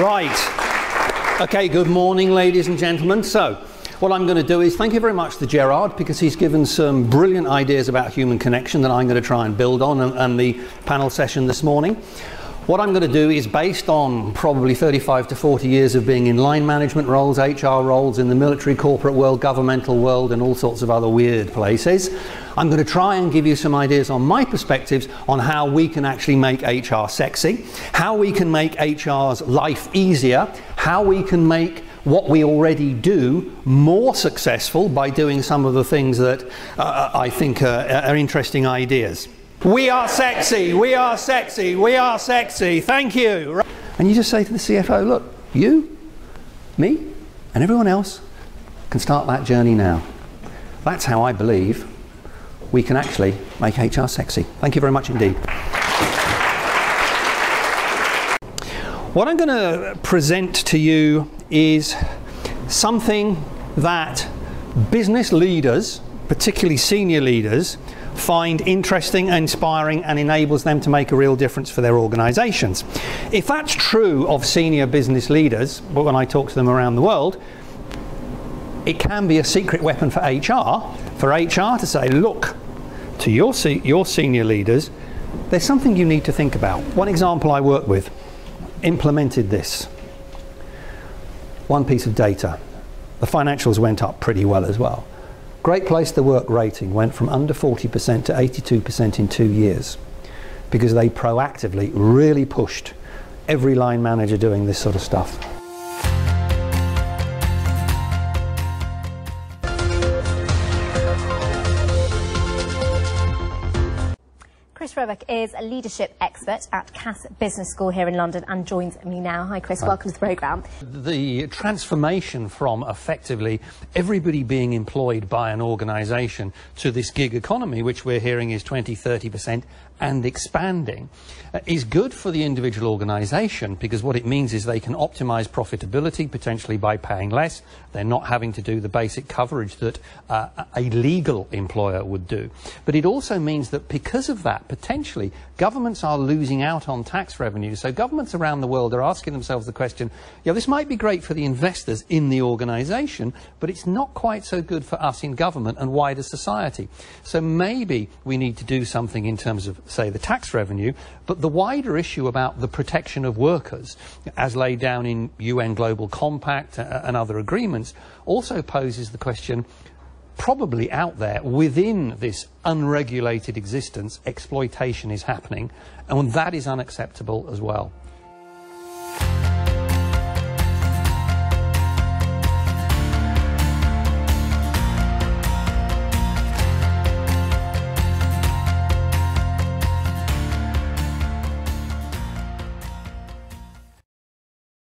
Right. Okay, good morning, ladies and gentlemen. So, what I'm going to do is thank you very much to Gerard, because he's given some brilliant ideas about human connection that I'm going to try and build on, and the panel session this morning. What I'm going to do is, based on probably 35 to 40 years of being in line management roles, HR roles, in the military, corporate world, governmental world, and all sorts of other weird places, I'm going to try and give you some ideas on my perspectives on how we can actually make HR sexy, how we can make HR's life easier, how we can make what we already do more successful by doing some of the things that I think are interesting ideas. We are sexy, we are sexy, we are sexy, thank you. And you just say to the CFO, look, you, me, and everyone else can start that journey now. That's how I believe we can actually make HR sexy. Thank you very much indeed. What I'm going to present to you is something that business leaders, particularly senior leaders, find interesting, inspiring, and enables them to make a real difference for their organizations. If that's true of senior business leaders, but when I talk to them around the world, it can be a secret weapon for HR to say, look, to your senior leaders, there's something you need to think about. One example I work with implemented this. One piece of data. The financials went up pretty well as well. Great Place to Work rating went from under 40% to 82% in 2 years, because they proactively really pushed every line manager doing this sort of stuff. Chris Roebuck is a leadership expert at Cass Business School here in London and joins me now. Hi Chris, welcome to the programme. The transformation from effectively everybody being employed by an organisation to this gig economy, which we're hearing is 20–30% and expanding, is good for the individual organisation, because what it means is they can optimise profitability, potentially by paying less. They're not having to do the basic coverage that a legal employer would do. But it also means that because of that, potentially governments are losing out on tax revenue. So governments around the world are asking themselves the question, yeah, this might be great for the investors in the organisation, but it's not quite so good for us in government and wider society. So maybe we need to do something in terms of, say, the tax revenue, but the wider issue about the protection of workers, as laid down in UN Global Compact and other agreements, also poses the question, probably out there within this unregulated existence, exploitation is happening, and that is unacceptable as well.